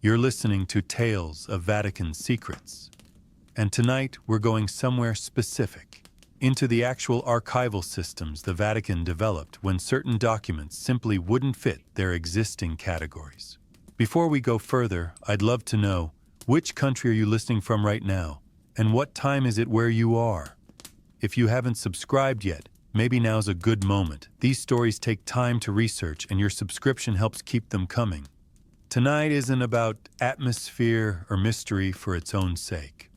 You're listening to Tales of Vatican Secrets. And tonight, we're going somewhere specific, into the actual archival systems the Vatican developed when certain documents simply wouldn't fit their existing categories. Before we go further, I'd love to know, which country are you listening from right now? And what time is it where you are? If you haven't subscribed yet, maybe now's a good moment. These stories take time to research, and your subscription helps keep them coming. Tonight isn't about atmosphere or mystery for its own sake.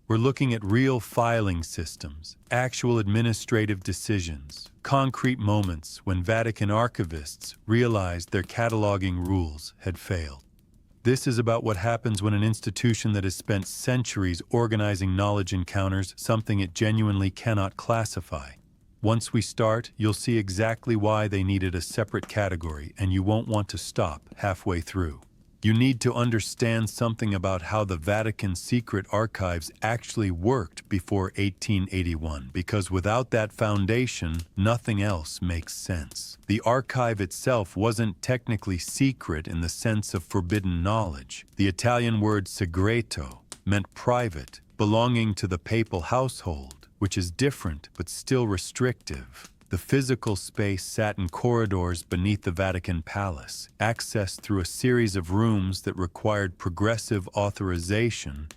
We're looking at real filing systems, actual administrative decisions, concrete moments when Vatican archivists realized their cataloging rules had failed. This is about what happens when an institution that has spent centuries organizing knowledge encounters something it genuinely cannot classify. Once we start, you'll see exactly why they needed a separate category, and you won't want to stop halfway through. You need to understand something about how the Vatican secret archives actually worked before 1881, because without that foundation, nothing else makes sense. The archive itself wasn't technically secret in the sense of forbidden knowledge. The Italian word segreto meant private, belonging to the papal household, which is different but still restrictive. The physical space sat in corridors beneath the Vatican Palace, accessed through a series of rooms that required progressive authorization,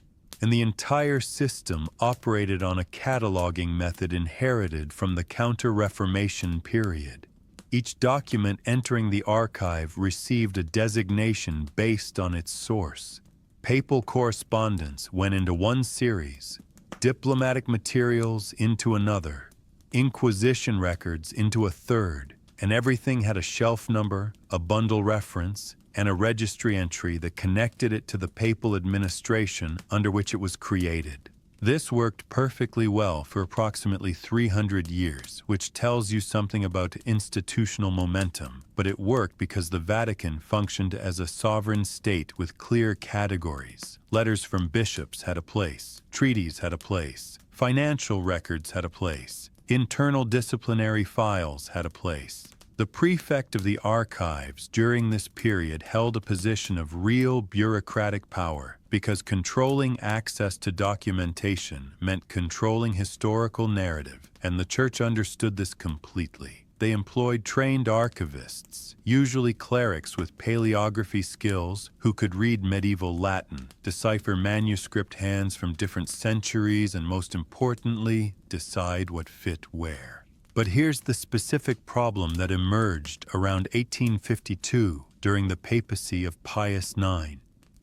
and the entire system operated on a cataloging method inherited from the Counter-Reformation period. Each document entering the archive received a designation based on its source. Papal correspondence went into one series, diplomatic materials into another, Inquisition records into a third, and everything had a shelf number, a bundle reference, and a registry entry that connected it to the papal administration under which it was created. This worked perfectly well for approximately 300 years, which tells you something about institutional momentum, but it worked because the Vatican functioned as a sovereign state with clear categories. Letters from bishops had a place, treaties had a place, financial records had a place, internal disciplinary files had a place. The prefect of the archives during this period held a position of real bureaucratic power because controlling access to documentation meant controlling historical narrative, and the Church understood this completely. They employed trained archivists, usually clerics with paleography skills who could read medieval Latin, decipher manuscript hands from different centuries, and most importantly, decide what fit where. But here's the specific problem that emerged around 1852 during the papacy of Pius IX.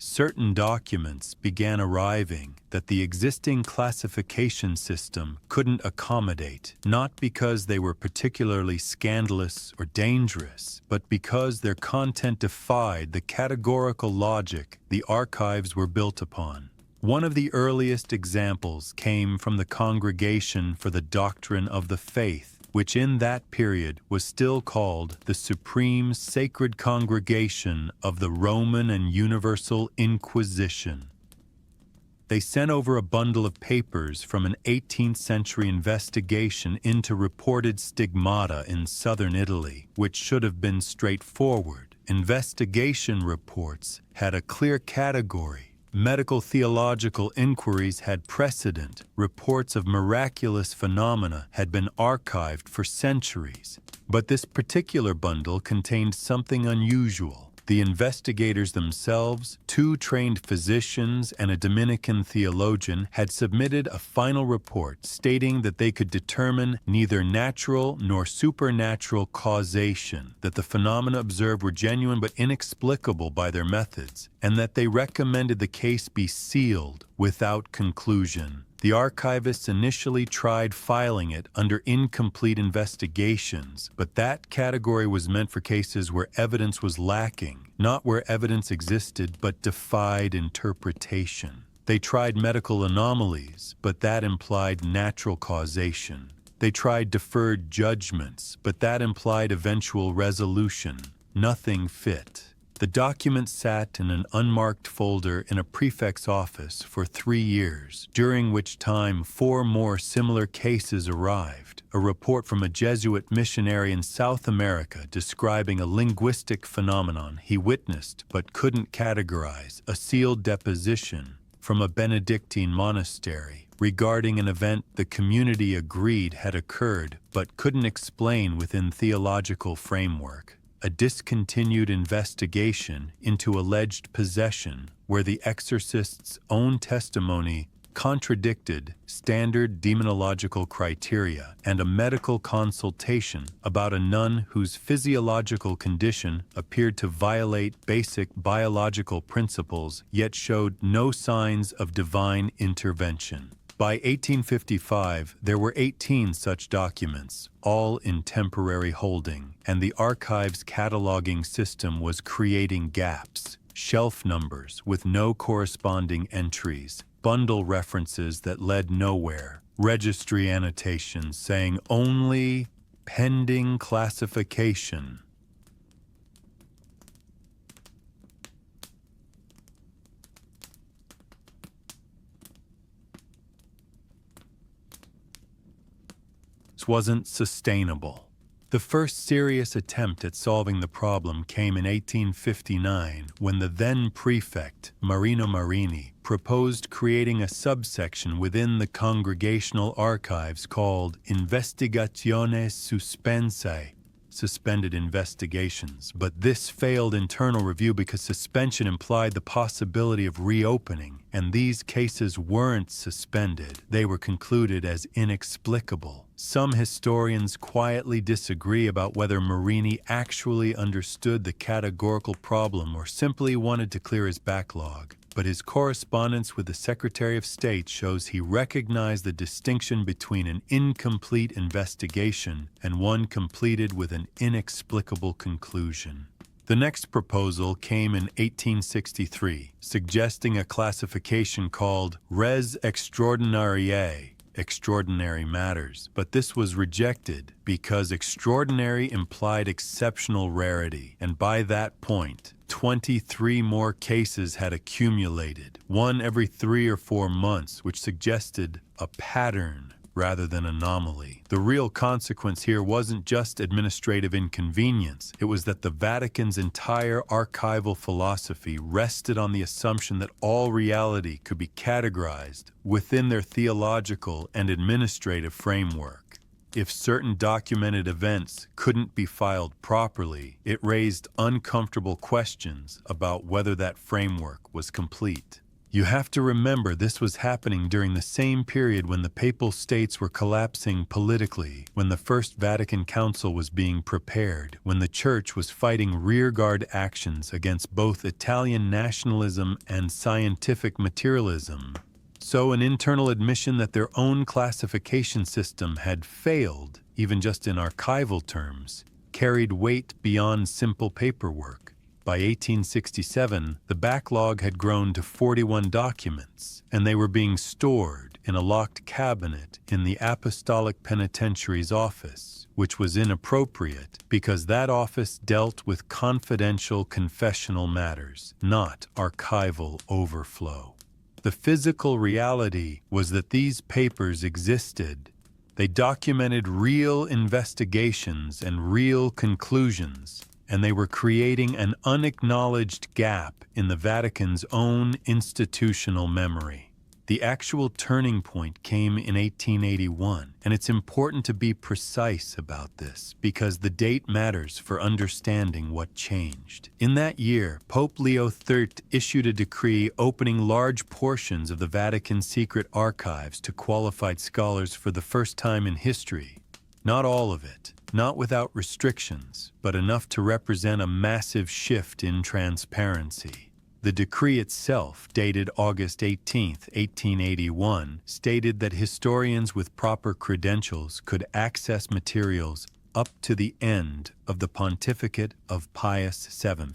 Certain documents began arriving that the existing classification system couldn't accommodate, not because they were particularly scandalous or dangerous, but because their content defied the categorical logic the archives were built upon. One of the earliest examples came from the Congregation for the Doctrine of the Faith, which in that period was still called the Supreme Sacred Congregation of the Roman and Universal Inquisition. They sent over a bundle of papers from an 18th century investigation into reported stigmata in southern Italy, which should have been straightforward. Investigation reports had a clear category. Medical theological inquiries had precedent. Reports of miraculous phenomena had been archived for centuries. But this particular bundle contained something unusual. The investigators themselves, 2 trained physicians and a Dominican theologian, had submitted a final report stating that they could determine neither natural nor supernatural causation, that the phenomena observed were genuine but inexplicable by their methods, and that they recommended the case be sealed without conclusion. The archivists initially tried filing it under incomplete investigations, but that category was meant for cases where evidence was lacking, not where evidence existed but defied interpretation. They tried medical anomalies, but that implied natural causation. They tried deferred judgments, but that implied eventual resolution. Nothing fit. The document sat in an unmarked folder in a prefect's office for 3 years, during which time 4 more similar cases arrived. A report from a Jesuit missionary in South America describing a linguistic phenomenon he witnessed but couldn't categorize, a sealed deposition from a Benedictine monastery regarding an event the community agreed had occurred but couldn't explain within theological framework. A discontinued investigation into alleged possession where the exorcist's own testimony contradicted standard demonological criteria, and a medical consultation about a nun whose physiological condition appeared to violate basic biological principles yet showed no signs of divine intervention. By 1855, there were 18 such documents, all in temporary holding, and the archive's cataloging system was creating gaps, shelf numbers with no corresponding entries, bundle references that led nowhere, registry annotations saying only pending classification. Wasn't sustainable. The first serious attempt at solving the problem came in 1859 when the then prefect, Marino Marini, proposed creating a subsection within the Congregational Archives called Investigationes Suspensae, suspended investigations, but this failed internal review because suspension implied the possibility of reopening, and these cases weren't suspended. They were concluded as inexplicable. Some historians quietly disagree about whether Marini actually understood the categorical problem or simply wanted to clear his backlog, but his correspondence with the Secretary of State shows he recognized the distinction between an incomplete investigation and one completed with an inexplicable conclusion. The next proposal came in 1863, suggesting a classification called res extraordinariae, extraordinary matters, but this was rejected because extraordinary implied exceptional rarity, and by that point, 23 more cases had accumulated, one every 3 or 4 months, which suggested a pattern rather than anomaly. The real consequence here wasn't just administrative inconvenience, it was that the Vatican's entire archival philosophy rested on the assumption that all reality could be categorized within their theological and administrative framework. If certain documented events couldn't be filed properly, it raised uncomfortable questions about whether that framework was complete. You have to remember this was happening during the same period when the Papal States were collapsing politically, when the First Vatican Council was being prepared, when the Church was fighting rearguard actions against both Italian nationalism and scientific materialism. So an internal admission that their own classification system had failed, even just in archival terms, carried weight beyond simple paperwork. By 1867, the backlog had grown to 41 documents, and they were being stored in a locked cabinet in the Apostolic Penitentiary's office, which was inappropriate because that office dealt with confidential confessional matters, not archival overflow. The physical reality was that these papers existed. They documented real investigations and real conclusions, and they were creating an unacknowledged gap in the Vatican's own institutional memory. The actual turning point came in 1881, and it's important to be precise about this because the date matters for understanding what changed. In that year, Pope Leo III issued a decree opening large portions of the Vatican secret archives to qualified scholars for the first time in history. Not all of it, not without restrictions, but enough to represent a massive shift in transparency. The decree itself, dated August 18, 1881, stated that historians with proper credentials could access materials up to the end of the pontificate of Pius VII,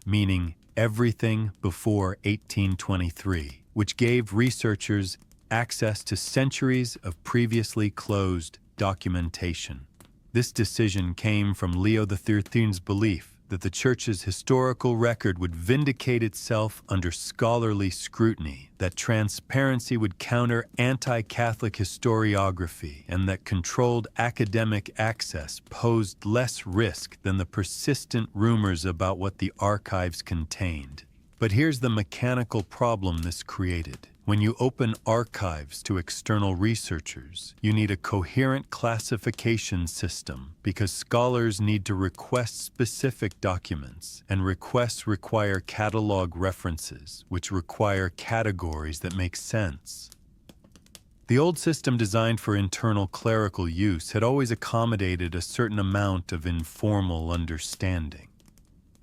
meaning everything before 1823, which gave researchers access to centuries of previously closed documentation. This decision came from Leo XIII's belief that the Church's historical record would vindicate itself under scholarly scrutiny, that transparency would counter anti-Catholic historiography, and that controlled academic access posed less risk than the persistent rumors about what the archives contained. But here's the mechanical problem this created. When you open archives to external researchers, you need a coherent classification system because scholars need to request specific documents, and requests require catalog references, which require categories that make sense. The old system designed for internal clerical use had always accommodated a certain amount of informal understanding.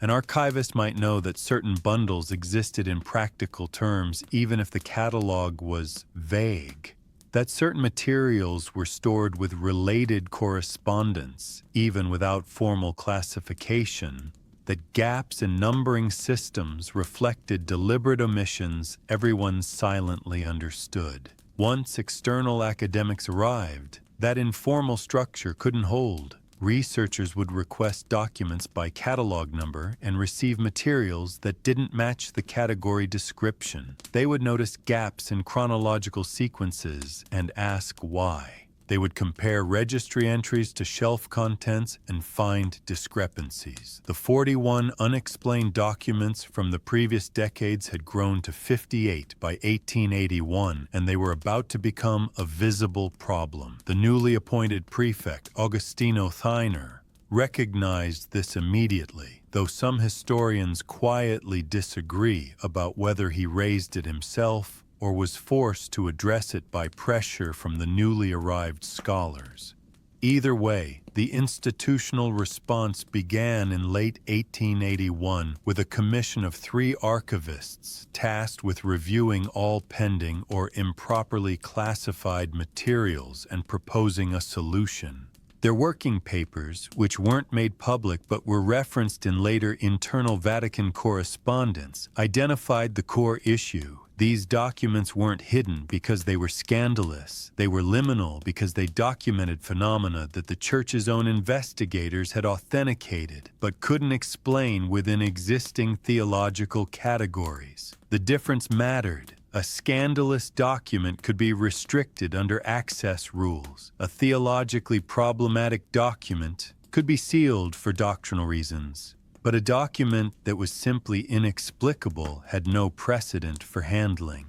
An archivist might know that certain bundles existed in practical terms even if the catalog was vague, that certain materials were stored with related correspondence even without formal classification, that gaps in numbering systems reflected deliberate omissions everyone silently understood. Once external academics arrived, that informal structure couldn't hold. Researchers would request documents by catalog number and receive materials that didn't match the category description. They would notice gaps in chronological sequences and ask why. They would compare registry entries to shelf contents and find discrepancies. The 41 unexplained documents from the previous decades had grown to 58 by 1881, and they were about to become a visible problem. The newly appointed prefect, Augustino Thiner, recognized this immediately, though some historians quietly disagree about whether he raised it himself or was forced to address it by pressure from the newly arrived scholars. Either way, the institutional response began in late 1881 with a commission of 3 archivists tasked with reviewing all pending or improperly classified materials and proposing a solution. Their working papers, which weren't made public but were referenced in later internal Vatican correspondence, identified the core issue. These documents weren't hidden because they were scandalous. They were liminal because they documented phenomena that the Church's own investigators had authenticated but couldn't explain within existing theological categories. The difference mattered. A scandalous document could be restricted under access rules. A theologically problematic document could be sealed for doctrinal reasons. But a document that was simply inexplicable had no precedent for handling.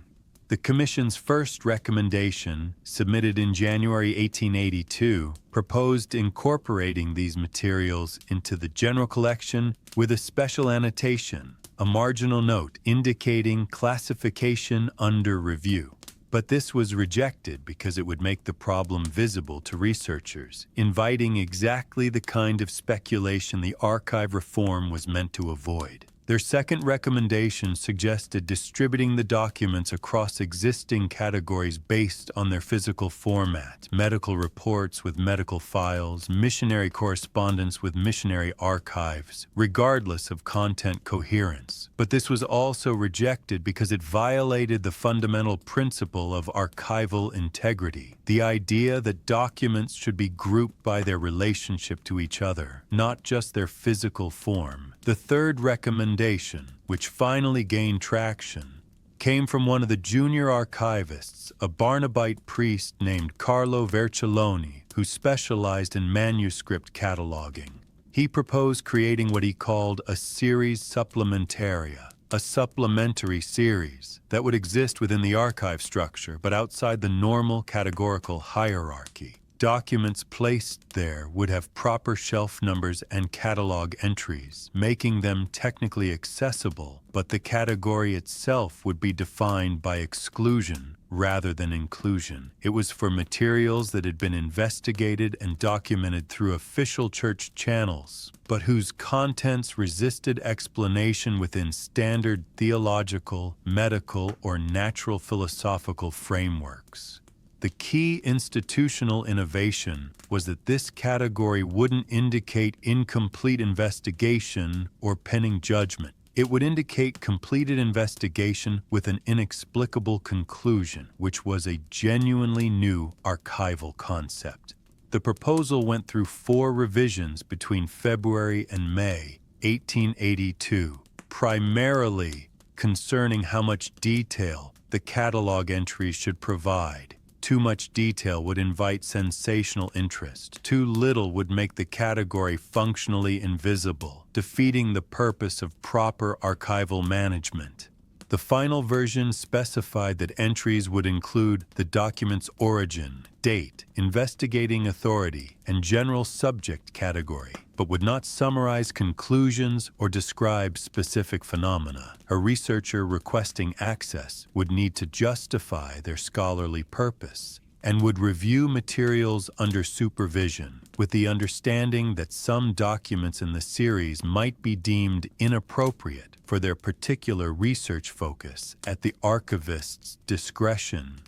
The Commission's first recommendation, submitted in January 1882, proposed incorporating these materials into the general collection with a special annotation, a marginal note indicating classification under review. But this was rejected because it would make the problem visible to researchers, inviting exactly the kind of speculation the archive reform was meant to avoid. Their second recommendation suggested distributing the documents across existing categories based on their physical format: medical reports with medical files, missionary correspondence with missionary archives, regardless of content coherence. But this was also rejected because it violated the fundamental principle of archival integrity, the idea that documents should be grouped by their relationship to each other, not just their physical form. The third recommendation, which finally gained traction, came from one of the junior archivists, a Barnabite priest named Carlo Vercelloni, who specialized in manuscript cataloging. He proposed creating what he called a series supplementaria, a supplementary series that would exist within the archive structure but outside the normal categorical hierarchy. Documents placed there would have proper shelf numbers and catalog entries, making them technically accessible, but the category itself would be defined by exclusion rather than inclusion. It was for materials that had been investigated and documented through official church channels, but whose contents resisted explanation within standard theological, medical, or natural philosophical frameworks. The key institutional innovation was that this category wouldn't indicate incomplete investigation or pending judgment. It would indicate completed investigation with an inexplicable conclusion, which was a genuinely new archival concept. The proposal went through 4 revisions between February and May, 1882, primarily concerning how much detail the catalog entries should provide. Too much detail would invite sensational interest. Too little would make the category functionally invisible, defeating the purpose of proper archival management. The final version specified that entries would include the document's origin, date, investigating authority, and general subject category, but would not summarize conclusions or describe specific phenomena. A researcher requesting access would need to justify their scholarly purpose and would review materials under supervision, with the understanding that some documents in the series might be deemed inappropriate for their particular research focus at the archivist's discretion.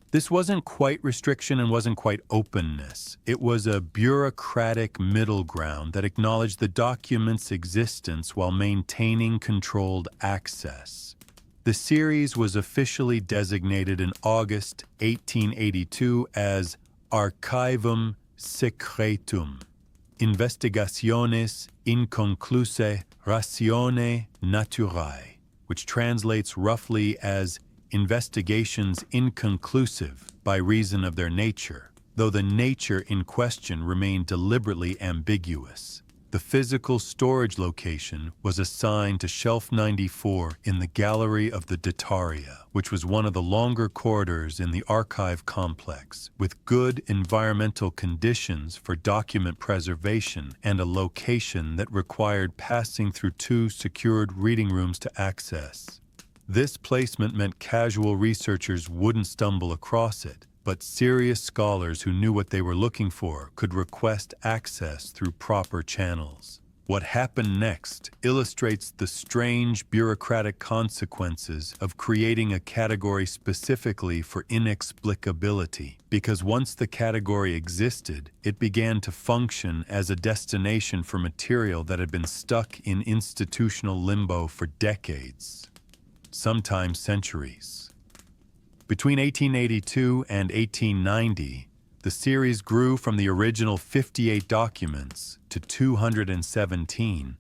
This wasn't quite restriction and wasn't quite openness. It was a bureaucratic middle ground that acknowledged the document's existence while maintaining controlled access. The series was officially designated in August 1882 as Archivum Secretum, Investigationes Inconcluse Ratione Naturae, which translates roughly as investigations inconclusive by reason of their nature, though the nature in question remained deliberately ambiguous. The physical storage location was assigned to Shelf 94 in the Gallery of the Dataria, which was one of the longer corridors in the archive complex, with good environmental conditions for document preservation and a location that required passing through 2 secured reading rooms to access. This placement meant casual researchers wouldn't stumble across it, but serious scholars who knew what they were looking for could request access through proper channels. What happened next illustrates the strange bureaucratic consequences of creating a category specifically for inexplicability, because once the category existed, it began to function as a destination for material that had been stuck in institutional limbo for decades, sometimes centuries. Between 1882 and 1890, the series grew from the original 58 documents to 217,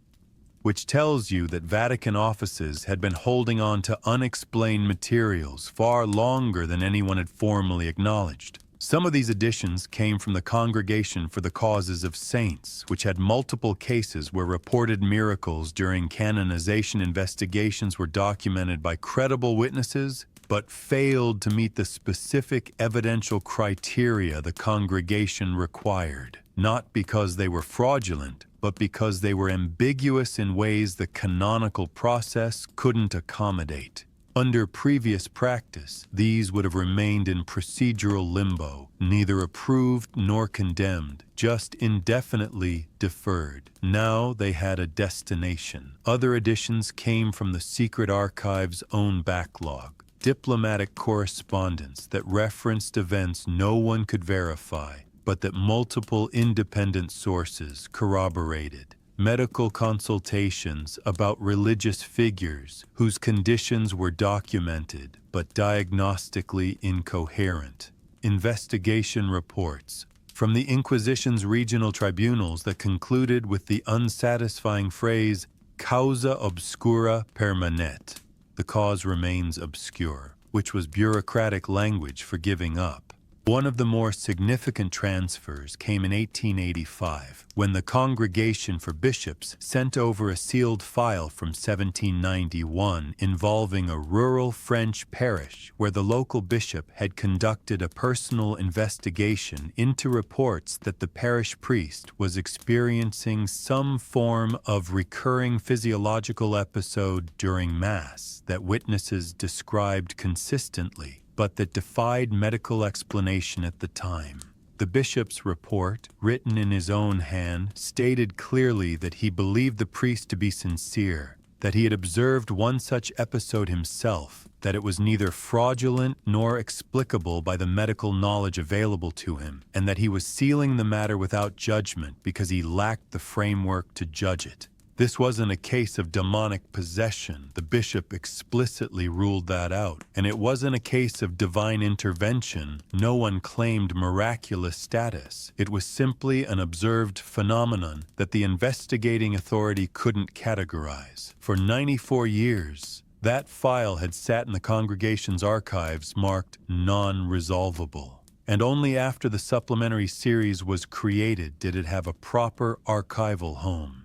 which tells you that Vatican offices had been holding on to unexplained materials far longer than anyone had formally acknowledged. Some of these additions came from the Congregation for the Causes of Saints, which had multiple cases where reported miracles during canonization investigations were documented by credible witnesses, but failed to meet the specific evidential criteria the congregation required, not because they were fraudulent, but because they were ambiguous in ways the canonical process couldn't accommodate. Under previous practice, these would have remained in procedural limbo, neither approved nor condemned, just indefinitely deferred. Now they had a destination. Other additions came from the secret archive's own backlog. Diplomatic correspondence that referenced events no one could verify, but that multiple independent sources corroborated. Medical consultations about religious figures whose conditions were documented but diagnostically incoherent. Investigation reports from the Inquisition's regional tribunals that concluded with the unsatisfying phrase causa obscura permanet. The cause remains obscure, which was bureaucratic language for giving up. One of the more significant transfers came in 1885, when the Congregation for Bishops sent over a sealed file from 1791 involving a rural French parish where the local bishop had conducted a personal investigation into reports that the parish priest was experiencing some form of recurring physiological episode during Mass that witnesses described consistently, but that defied medical explanation at the time. The bishop's report, written in his own hand, stated clearly that he believed the priest to be sincere, that he had observed one such episode himself, that it was neither fraudulent nor explicable by the medical knowledge available to him, and that he was sealing the matter without judgment because he lacked the framework to judge it. This wasn't a case of demonic possession. The bishop explicitly ruled that out. And it wasn't a case of divine intervention. No one claimed miraculous status. It was simply an observed phenomenon that the investigating authority couldn't categorize. For 94 years, that file had sat in the congregation's archives marked non-resolvable. And only after the supplementary series was created did it have a proper archival home.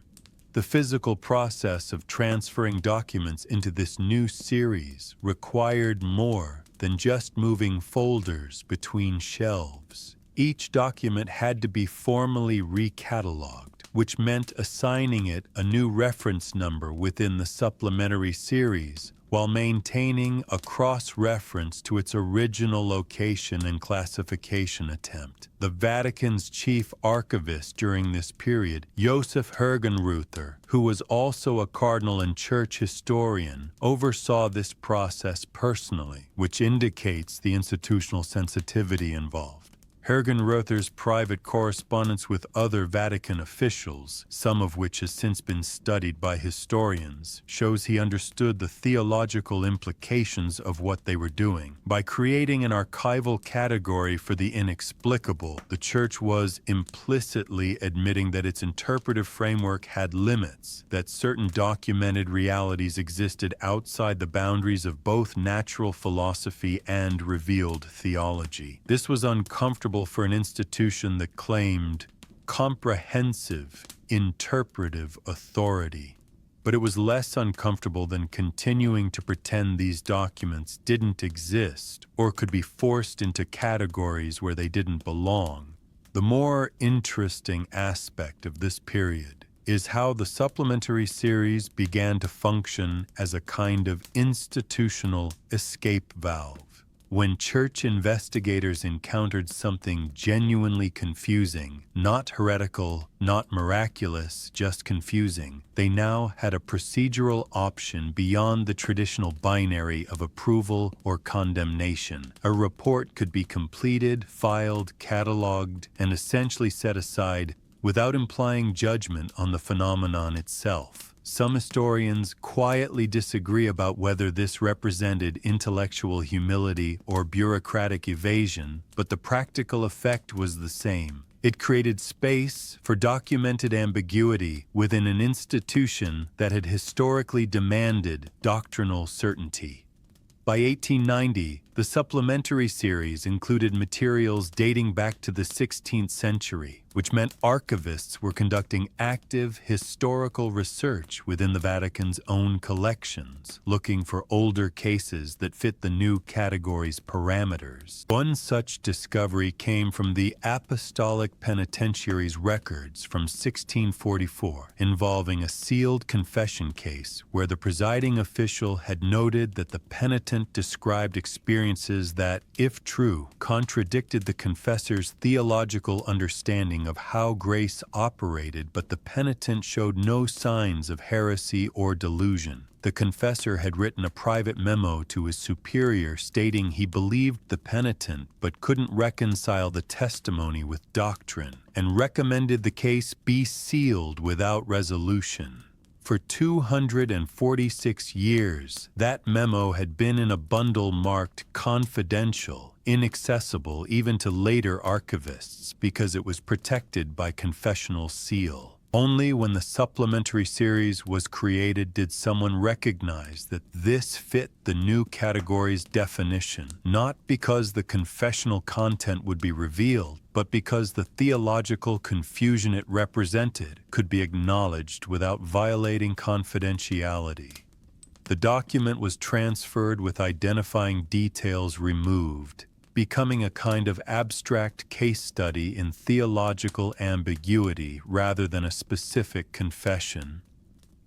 The physical process of transferring documents into this new series required more than just moving folders between shelves. Each document had to be formally recatalogued, which meant assigning it a new reference number within the supplementary series, while maintaining a cross-reference to its original location and classification attempt. The Vatican's chief archivist during this period, Joseph Hergenruther, who was also a cardinal and church historian, oversaw this process personally, which indicates the institutional sensitivity involved. Hergenruther's private correspondence with other Vatican officials, some of which has since been studied by historians, shows he understood the theological implications of what they were doing. By creating an archival category for the inexplicable, the Church was implicitly admitting that its interpretive framework had limits, that certain documented realities existed outside the boundaries of both natural philosophy and revealed theology. This was uncomfortable for an institution that claimed comprehensive interpretive authority. But it was less uncomfortable than continuing to pretend these documents didn't exist or could be forced into categories where they didn't belong. The more interesting aspect of this period is how the supplementary series began to function as a kind of institutional escape valve. When church investigators encountered something genuinely confusing, not heretical, not miraculous, just confusing, they now had a procedural option beyond the traditional binary of approval or condemnation. A report could be completed, filed, cataloged, and essentially set aside without implying judgment on the phenomenon itself. Some historians quietly disagree about whether this represented intellectual humility or bureaucratic evasion, but the practical effect was the same. It created space for documented ambiguity within an institution that had historically demanded doctrinal certainty. By 1890, the supplementary series included materials dating back to the 16th century, which meant archivists were conducting active historical research within the Vatican's own collections, looking for older cases that fit the new category's parameters. One such discovery came from the Apostolic Penitentiary's records from 1644, involving a sealed confession case where the presiding official had noted that the penitent described experiences that, if true, contradicted the confessor's theological understanding of how grace operated, but the penitent showed no signs of heresy or delusion. The confessor had written a private memo to his superior stating he believed the penitent but couldn't reconcile the testimony with doctrine, and recommended the case be sealed without resolution. For 246 years, that memo had been in a bundle marked confidential, inaccessible even to later archivists because it was protected by confessional seal. Only when the supplementary series was created did someone recognize that this fit the new category's definition, not because the confessional content would be revealed, but because the theological confusion it represented could be acknowledged without violating confidentiality. The document was transferred with identifying details removed, becoming a kind of abstract case study in theological ambiguity rather than a specific confession.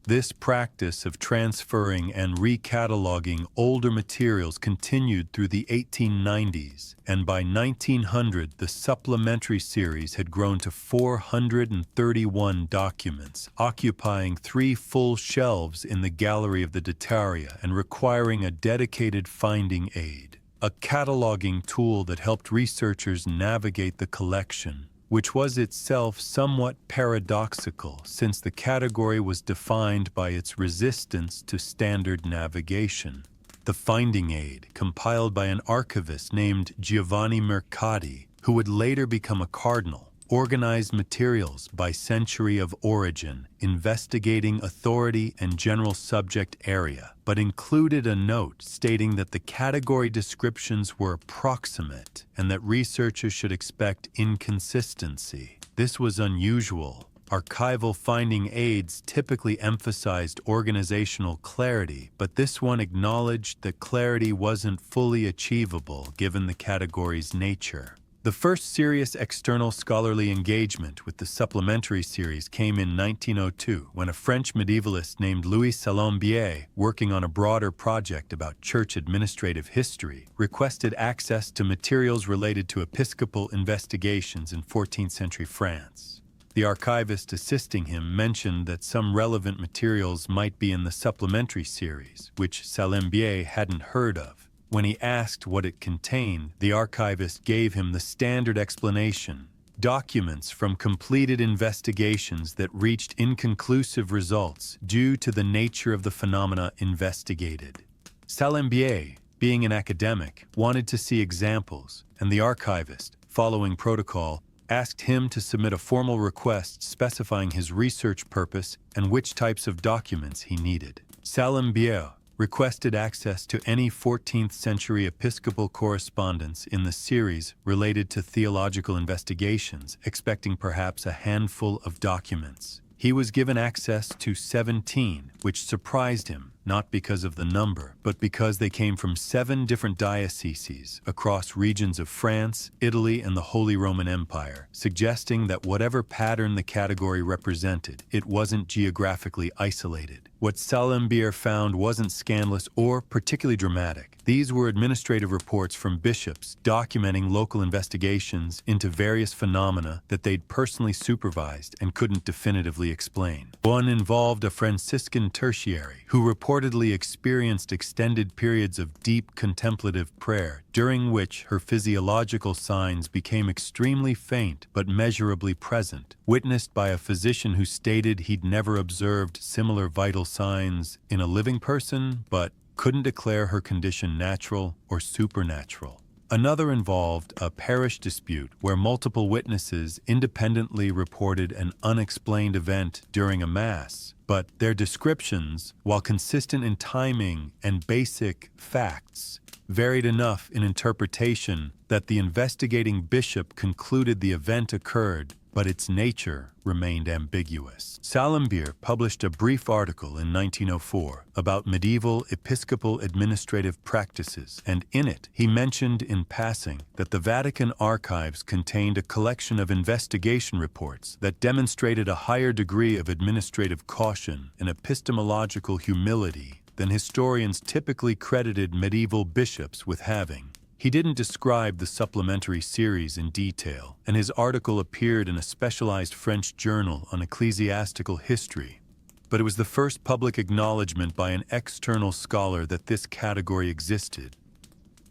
This practice of transferring and recataloguing older materials continued through the 1890s, and by 1900 the supplementary series had grown to 431 documents, occupying 3 full shelves in the gallery of the Dataria and requiring a dedicated finding aid. A cataloging tool that helped researchers navigate the collection. which was itself somewhat paradoxical since the category was defined by its resistance to standard navigation. The Finding Aid, compiled by an archivist named Giovanni Mercati, who would later become a cardinal, organized materials by century of origin, investigating authority and general subject area, but included a note stating that the category descriptions were approximate and that researchers should expect inconsistency. This was unusual. Archival finding aids typically emphasized organizational clarity, but this one acknowledged that clarity wasn't fully achievable given the category's nature. The first serious external scholarly engagement with the supplementary series came in 1902 when a French medievalist named Louis Salambier, working on a broader project about church administrative history, requested access to materials related to episcopal investigations in 14th century France. The archivist assisting him mentioned that some relevant materials might be in the supplementary series, which Salambier hadn't heard of. When he asked what it contained, the archivist gave him the standard explanation: documents from completed investigations that reached inconclusive results due to the nature of the phenomena investigated. Salambier, being an academic, wanted to see examples, and the archivist, following protocol, asked him to submit a formal request specifying his research purpose and which types of documents he needed. Salambier requested access to any 14th century episcopal correspondence in the series related to theological investigations, expecting perhaps a handful of documents. He was given access to 17, which surprised him, not because of the number, but because they came from 7 different dioceses across regions of France, Italy, and the Holy Roman Empire, suggesting that whatever pattern the category represented, it wasn't geographically isolated. What Salambier found wasn't scandalous or particularly dramatic. These were administrative reports from bishops documenting local investigations into various phenomena that they'd personally supervised and couldn't definitively explain. One involved a Franciscan tertiary who reportedly experienced extended periods of deep contemplative prayer, during which her physiological signs became extremely faint but measurably present, witnessed by a physician who stated he'd never observed similar vital signs in a living person, but couldn't declare her condition natural or supernatural. Another involved a parish dispute where multiple witnesses independently reported an unexplained event during a mass, but their descriptions, while consistent in timing and basic facts, varied enough in interpretation that the investigating bishop concluded the event occurred, but its nature remained ambiguous. Salambier published a brief article in 1904 about medieval episcopal administrative practices, and in it he mentioned in passing that the Vatican archives contained a collection of investigation reports that demonstrated a higher degree of administrative caution and epistemological humility than historians typically credited medieval bishops with having. He didn't describe the supplementary series in detail, and his article appeared in a specialized French journal on ecclesiastical history. But it was the first public acknowledgement by an external scholar that this category existed.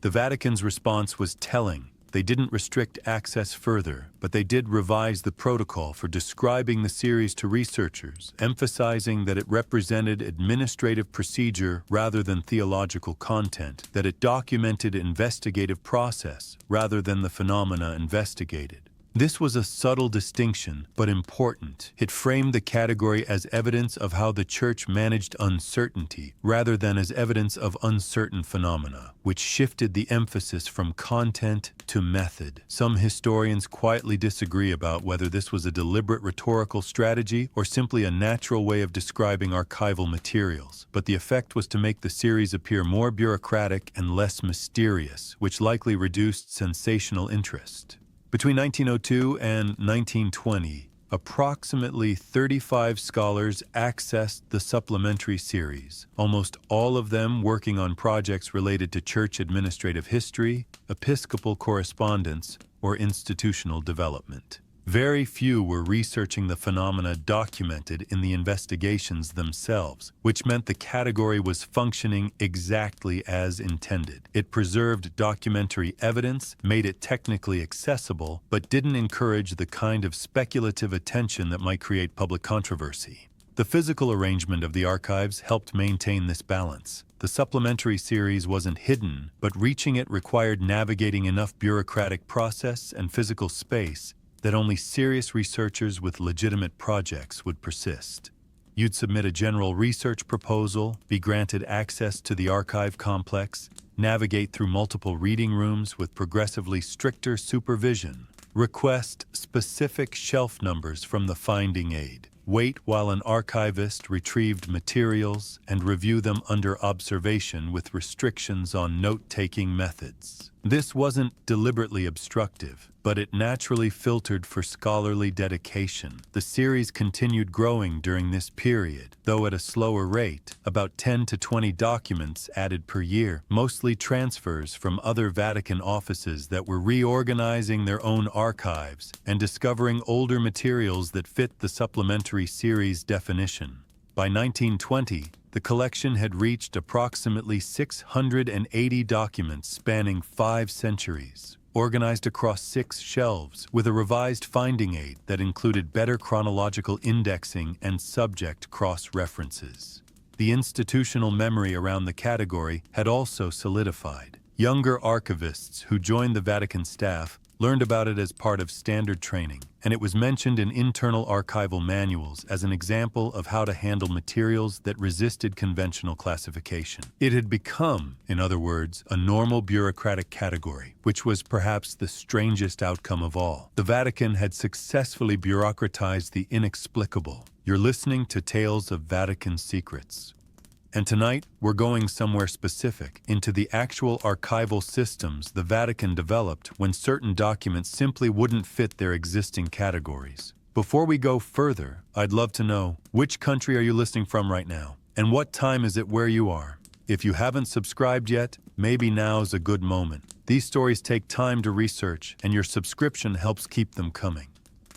The Vatican's response was telling. They didn't restrict access further, but they did revise the protocol for describing the series to researchers, emphasizing that it represented administrative procedure rather than theological content, that it documented investigative process rather than the phenomena investigated. This was a subtle distinction, but important. It framed the category as evidence of how the Church managed uncertainty, rather than as evidence of uncertain phenomena, which shifted the emphasis from content to method. Some historians quietly disagree about whether this was a deliberate rhetorical strategy or simply a natural way of describing archival materials, but the effect was to make the series appear more bureaucratic and less mysterious, which likely reduced sensational interest. Between 1902 and 1920, approximately 35 scholars accessed the supplementary series, almost all of them working on projects related to church administrative history, episcopal correspondence, or institutional development. Very few were researching the phenomena documented in the investigations themselves, which meant the category was functioning exactly as intended. It preserved documentary evidence, made it technically accessible, but didn't encourage the kind of speculative attention that might create public controversy. The physical arrangement of the archives helped maintain this balance. The supplementary series wasn't hidden, but reaching it required navigating enough bureaucratic process and physical space that only serious researchers with legitimate projects would persist. You'd submit a general research proposal, be granted access to the archive complex, navigate through multiple reading rooms with progressively stricter supervision, request specific shelf numbers from the finding aid, wait while an archivist retrieved materials, and review them under observation with restrictions on note-taking methods. This wasn't deliberately obstructive, but it naturally filtered for scholarly dedication. The series continued growing during this period, though at a slower rate, about 10 to 20 documents added per year, mostly transfers from other Vatican offices that were reorganizing their own archives and discovering older materials that fit the supplementary series definition. By 1920, the collection had reached approximately 680 documents spanning 5 centuries, organized across 6 shelves with a revised finding aid that included better chronological indexing and subject cross-references. The institutional memory around the category had also solidified. Younger archivists who joined the Vatican staff learned about it as part of standard training, and it was mentioned in internal archival manuals as an example of how to handle materials that resisted conventional classification. It had become, in other words, a normal bureaucratic category, which was perhaps the strangest outcome of all. The Vatican had successfully bureaucratized the inexplicable. You're listening to Tales of Vatican Secrets. And tonight, we're going somewhere specific, into the actual archival systems the Vatican developed when certain documents simply wouldn't fit their existing categories. Before we go further, I'd love to know, which country are you listening from right now? And what time is it where you are? If you haven't subscribed yet, maybe now's a good moment. These stories take time to research, and your subscription helps keep them coming.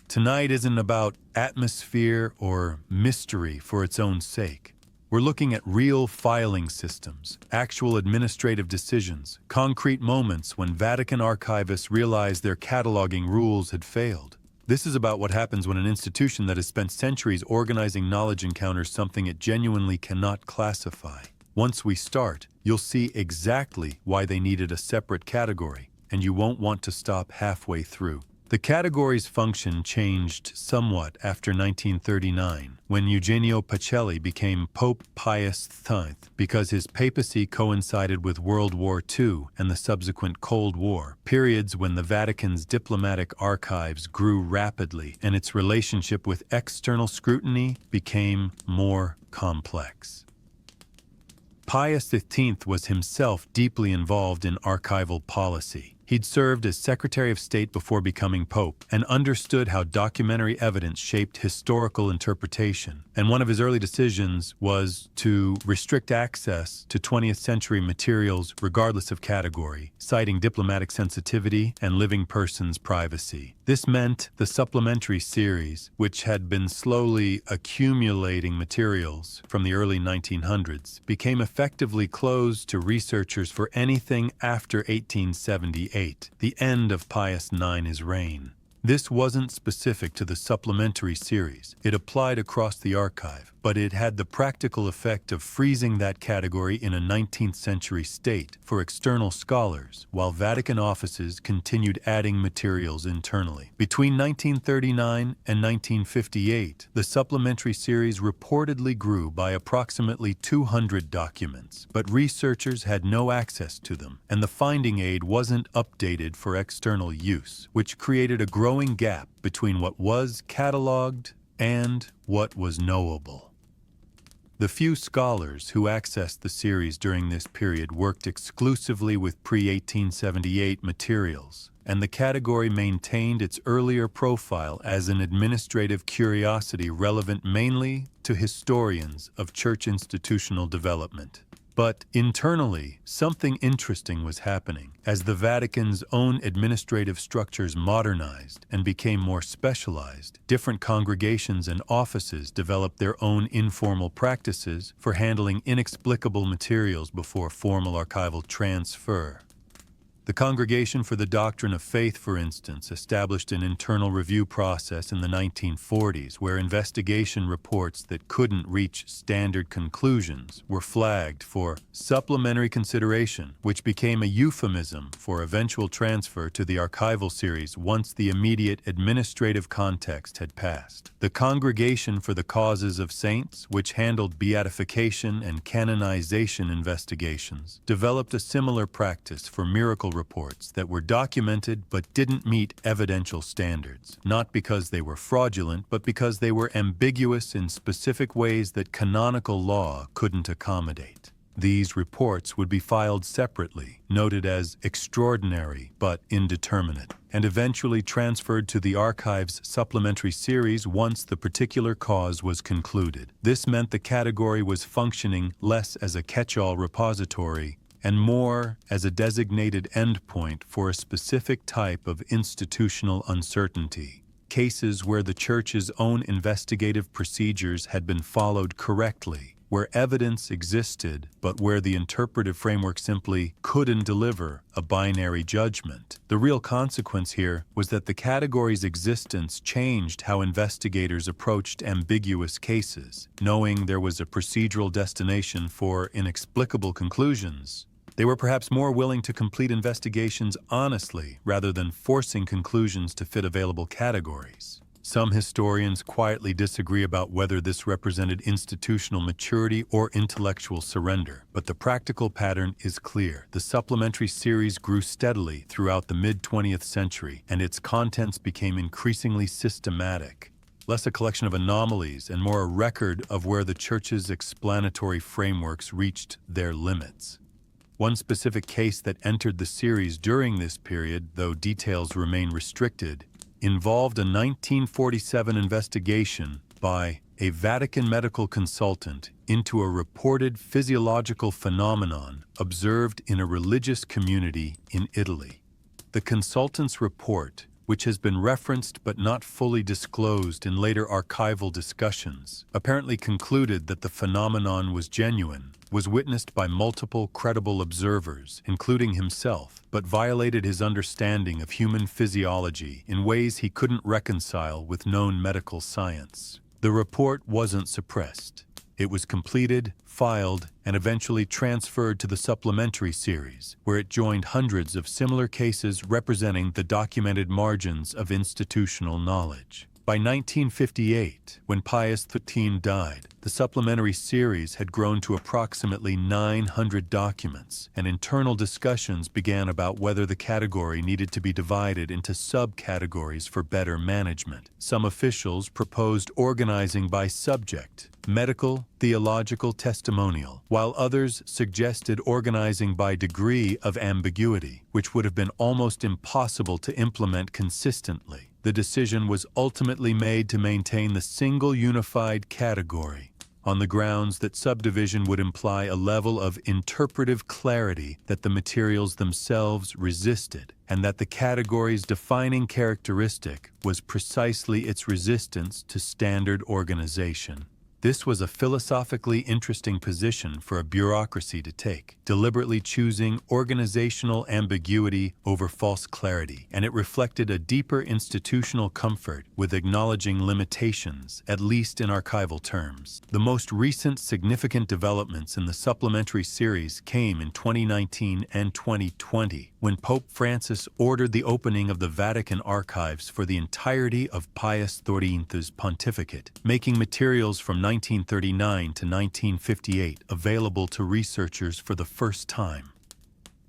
Tonight isn't about atmosphere or mystery for its own sake. We're looking at real filing systems, actual administrative decisions, concrete moments when Vatican archivists realized their cataloging rules had failed. This is about what happens when an institution that has spent centuries organizing knowledge encounters something it genuinely cannot classify. Once we start, you'll see exactly why they needed a separate category, and you won't want to stop halfway through. The category's function changed somewhat after 1939, when Eugenio Pacelli became Pope Pius X because his papacy coincided with World War II and the subsequent Cold War, periods when the Vatican's diplomatic archives grew rapidly and its relationship with external scrutiny became more complex. Pius X was himself deeply involved in archival policy. He'd served as Secretary of State before becoming Pope and understood how documentary evidence shaped historical interpretation. And one of his early decisions was to restrict access to 20th century materials regardless of category, citing diplomatic sensitivity and living persons' privacy. This meant the supplementary series, which had been slowly accumulating materials from the early 1900s, became effectively closed to researchers for anything after 1878, the end of Pius IX's reign. This wasn't specific to the supplementary series. It applied across the archive, but it had the practical effect of freezing that category in a 19th century state for external scholars, while Vatican offices continued adding materials internally. Between 1939 and 1958, the supplementary series reportedly grew by approximately 200 documents, but researchers had no access to them, and the finding aid wasn't updated for external use, which created a growing gap between what was cataloged and what was knowable. The few scholars who accessed the series during this period worked exclusively with pre-1878 materials, and the category maintained its earlier profile as an administrative curiosity relevant mainly to historians of church institutional development. But internally, something interesting was happening. As the Vatican's own administrative structures modernized and became more specialized, different congregations and offices developed their own informal practices for handling inexplicable materials before formal archival transfer. The Congregation for the Doctrine of Faith, for instance, established an internal review process in the 1940s where investigation reports that couldn't reach standard conclusions were flagged for supplementary consideration, which became a euphemism for eventual transfer to the archival series once the immediate administrative context had passed. The Congregation for the Causes of Saints, which handled beatification and canonization investigations, developed a similar practice for miracle reports that were documented but didn't meet evidential standards, not because they were fraudulent, but because they were ambiguous in specific ways that canonical law couldn't accommodate. These reports would be filed separately, noted as extraordinary but indeterminate, and eventually transferred to the archive's supplementary series once the particular cause was concluded. This meant the category was functioning less as a catch-all repository and more as a designated endpoint for a specific type of institutional uncertainty. Cases where the Church's own investigative procedures had been followed correctly, where evidence existed, but where the interpretive framework simply couldn't deliver a binary judgment. The real consequence here was that the category's existence changed how investigators approached ambiguous cases. Knowing there was a procedural destination for inexplicable conclusions, they were perhaps more willing to complete investigations honestly rather than forcing conclusions to fit available categories. Some historians quietly disagree about whether this represented institutional maturity or intellectual surrender, but the practical pattern is clear. The supplementary series grew steadily throughout the mid-20th century, and its contents became increasingly systematic, less a collection of anomalies and more a record of where the Church's explanatory frameworks reached their limits. One specific case that entered the series during this period, though details remain restricted, involved a 1947 investigation by a Vatican medical consultant into a reported physiological phenomenon observed in a religious community in Italy. The consultant's report, which has been referenced but not fully disclosed in later archival discussions, apparently concluded that the phenomenon was genuine, was witnessed by multiple credible observers, including himself, but violated his understanding of human physiology in ways he couldn't reconcile with known medical science. The report wasn't suppressed. It was completed, filed, and eventually transferred to the supplementary series, where it joined hundreds of similar cases representing the documented margins of institutional knowledge. By 1958, when Pius XIII died, the supplementary series had grown to approximately 900 documents, and internal discussions began about whether the category needed to be divided into subcategories for better management. Some officials proposed organizing by subject, medical, theological, testimonial, while others suggested organizing by degree of ambiguity, which would have been almost impossible to implement consistently. The decision was ultimately made to maintain the single unified category, on the grounds that subdivision would imply a level of interpretive clarity that the materials themselves resisted, and that the category's defining characteristic was precisely its resistance to standard organization. This was a philosophically interesting position for a bureaucracy to take, deliberately choosing organizational ambiguity over false clarity, and it reflected a deeper institutional comfort with acknowledging limitations, at least in archival terms. The most recent significant developments in the supplementary series came in 2019 and 2020, when Pope Francis ordered the opening of the Vatican archives for the entirety of Pius XIII's pontificate, making materials from 1939 to 1958 available to researchers for the first time.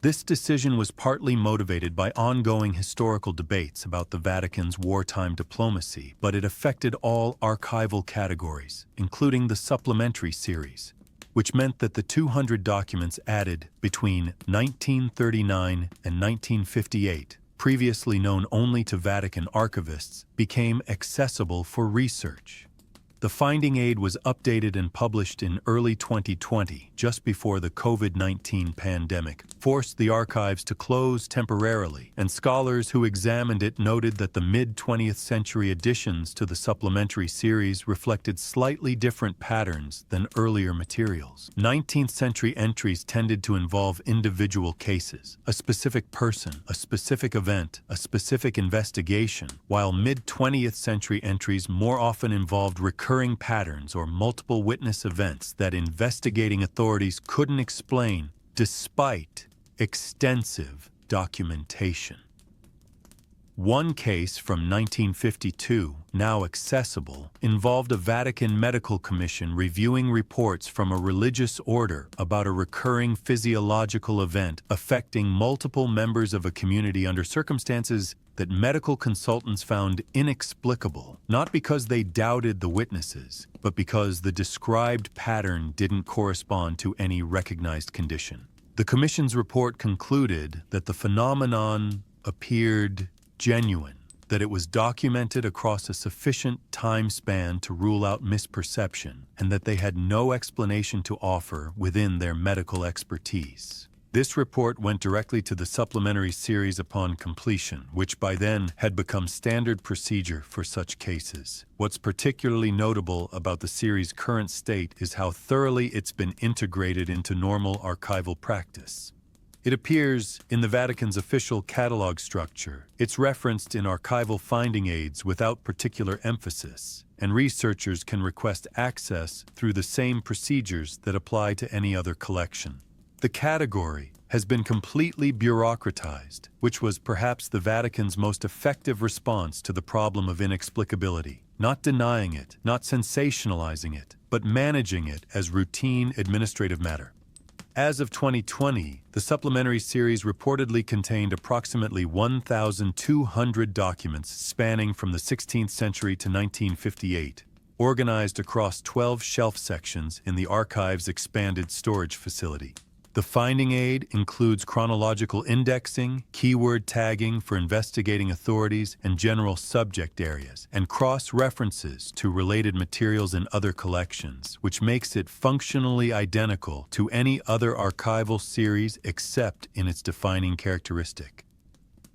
This decision was partly motivated by ongoing historical debates about the Vatican's wartime diplomacy, but it affected all archival categories, including the supplementary series, which meant that the 200 documents added between 1939 and 1958, previously known only to Vatican archivists, became accessible for research. The finding aid was updated and published in early 2020, just before the COVID-19 pandemic forced the archives to close temporarily, and scholars who examined it noted that the mid-20th century additions to the supplementary series reflected slightly different patterns than earlier materials. 19th century entries tended to involve individual cases, a specific person, a specific event, a specific investigation, while mid-20th century entries more often involved recurring patterns or multiple witness events that investigating authorities couldn't explain despite extensive documentation. One case from 1952, now accessible, involved a Vatican medical commission reviewing reports from a religious order about a recurring physiological event affecting multiple members of a community under circumstances that medical consultants found inexplicable, not because they doubted the witnesses, but because the described pattern didn't correspond to any recognized condition. The commission's report concluded that the phenomenon appeared genuine, that it was documented across a sufficient time span to rule out misperception, and that they had no explanation to offer within their medical expertise. This report went directly to the supplementary series upon completion, which by then had become standard procedure for such cases. What's particularly notable about the series' current state is how thoroughly it's been integrated into normal archival practice. It appears in the Vatican's official catalog structure. It's referenced in archival finding aids without particular emphasis, and researchers can request access through the same procedures that apply to any other collection. The category has been completely bureaucratized, which was perhaps the Vatican's most effective response to the problem of inexplicability. Not denying it, not sensationalizing it, but managing it as routine administrative matter. As of 2020, the supplementary series reportedly contained approximately 1,200 documents spanning from the 16th century to 1958, organized across 12 shelf sections in the archive's expanded storage facility. The finding aid includes chronological indexing, keyword tagging for investigating authorities and general subject areas, and cross-references to related materials in other collections, which makes it functionally identical to any other archival series except in its defining characteristic.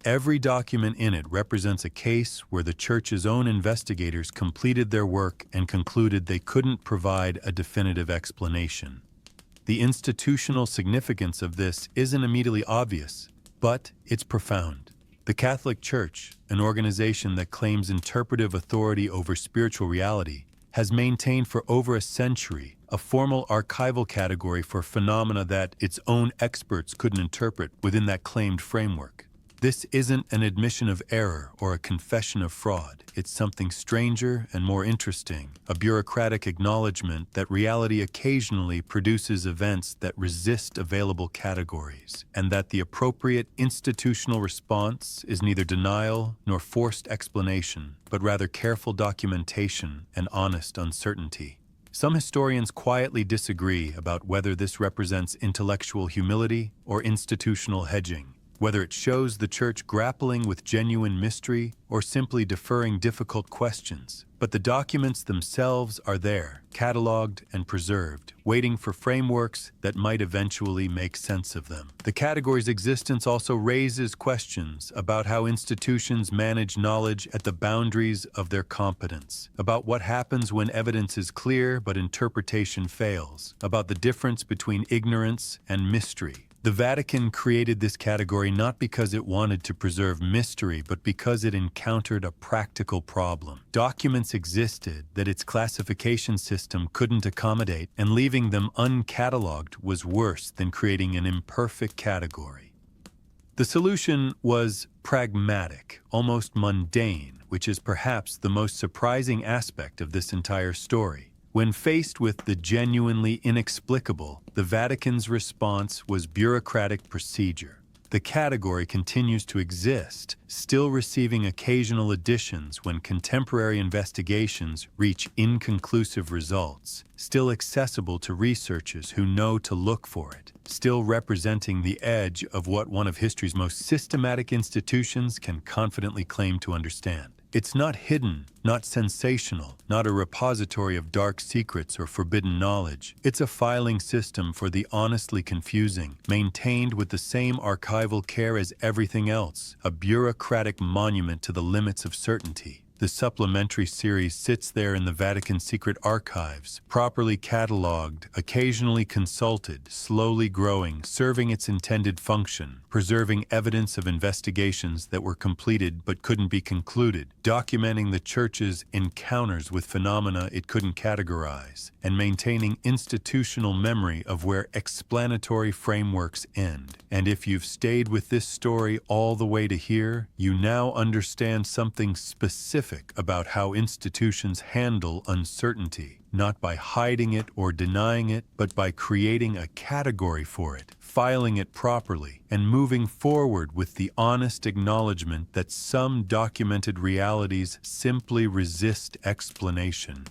Every document in it represents a case where the Church's own investigators completed their work and concluded they couldn't provide a definitive explanation. The institutional significance of this isn't immediately obvious, but it's profound. The Catholic Church, an organization that claims interpretive authority over spiritual reality, has maintained for over a century a formal archival category for phenomena that its own experts couldn't interpret within that claimed framework. This isn't an admission of error or a confession of fraud. It's something stranger and more interesting, a bureaucratic acknowledgement that reality occasionally produces events that resist available categories, and that the appropriate institutional response is neither denial nor forced explanation, but rather careful documentation and honest uncertainty. Some historians quietly disagree about whether this represents intellectual humility or institutional hedging, whether it shows the Church grappling with genuine mystery or simply deferring difficult questions. But the documents themselves are there, cataloged and preserved, waiting for frameworks that might eventually make sense of them. The category's existence also raises questions about how institutions manage knowledge at the boundaries of their competence, about what happens when evidence is clear but interpretation fails, about the difference between ignorance and mystery. The Vatican created this category not because it wanted to preserve mystery, but because it encountered a practical problem. Documents existed that its classification system couldn't accommodate, and leaving them uncatalogued was worse than creating an imperfect category. The solution was pragmatic, almost mundane, which is perhaps the most surprising aspect of this entire story. When faced with the genuinely inexplicable, the Vatican's response was bureaucratic procedure. The category continues to exist, still receiving occasional additions when contemporary investigations reach inconclusive results, still accessible to researchers who know to look for it, still representing the edge of what one of history's most systematic institutions can confidently claim to understand. It's not hidden, not sensational, not a repository of dark secrets or forbidden knowledge. It's a filing system for the honestly confusing, maintained with the same archival care as everything else, a bureaucratic monument to the limits of certainty. The supplementary series sits there in the Vatican Secret archives, properly catalogued, occasionally consulted, slowly growing, serving its intended function, preserving evidence of investigations that were completed but couldn't be concluded, documenting the Church's encounters with phenomena it couldn't categorize, and maintaining institutional memory of where explanatory frameworks end. And if you've stayed with this story all the way to here, you now understand something specific about how institutions handle uncertainty, not by hiding it or denying it, but by creating a category for it, filing it properly, and moving forward with the honest acknowledgement that some documented realities simply resist explanation.